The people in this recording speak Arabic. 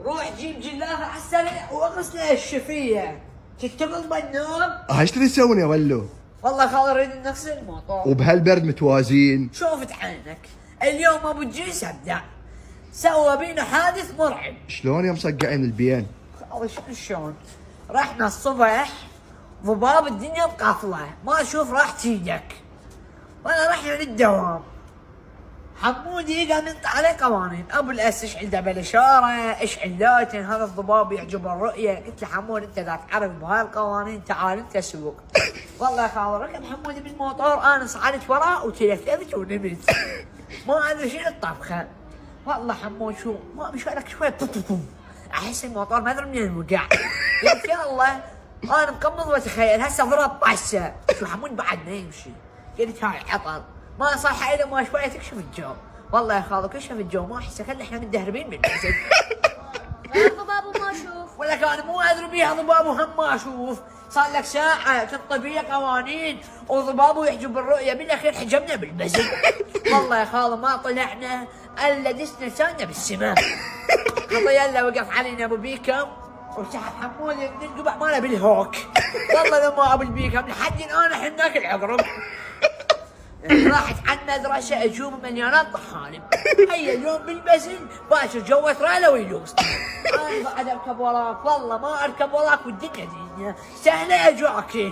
روح جيب جلافه على السريع واغسله الشفيه. تشتغل بالنوم؟ ايش تريد تسوون يا ولو؟ والله خال اريد نغسل الموتور. وبهالبرد متوازين. شوفت عينك اليوم ابو جيس ابدع، سوى بينا حادث مرعب. شلون يا مصقعين البيان؟ شلون؟ رحنا الصبح ضباب الدنيا مقفله، ما اشوف راحت ايدك. وانا رحنا للدوام، حمودي قام ينطي عليه قوانين، ابو الاس اشعل دبل اشاره، اشعل لاتن، هذا الضباب يعجب الرؤيه. قلت له حمود انت اذا تعرف بهالقوانين تعال انت سوق. والله يا خال ركب حمودي بالموتور، انا صعدت وراه وتلفت ونمت. ما ادري شنو الطبخه. والله حمود شو ما مشى لك شوي احس الموتور ما ادري منين وقع. قلت يا الله انا مقمض واتخيل هسه ضرب طشه. شو حمود بعد ما يمشي. قلت هاي عطل ما صح الا ما شويه تكشف الجو. والله يا خالو كشف الجو ما احسه كنا احنا متدهربين بالمسجد. ضباب ما اشوف. ولا كان مو ادري بيها ضباب وهم ما اشوف. صار لك ساعه تنطي بيها قوانين وضباب يحجب الرؤيه، بالاخير حجبنا بالمسجد. والله يا خالو ما طلعنا الا دسنا لساننا بالسماء. خطي يلا وقف علينا ابو بيكم وسحب حمود القبع ماله بالهوك. والله لما ابو البيكم لحد الان احنا ناكل عقرب. راحت عنا مدرسه اجوب مليونات طحالب. هيا اليوم بالبزن باشر جو تريلا ويلوس. انا بعد اركب وراك، والله ما اركب وراك والدنيا دنيا سهله يا جوكي.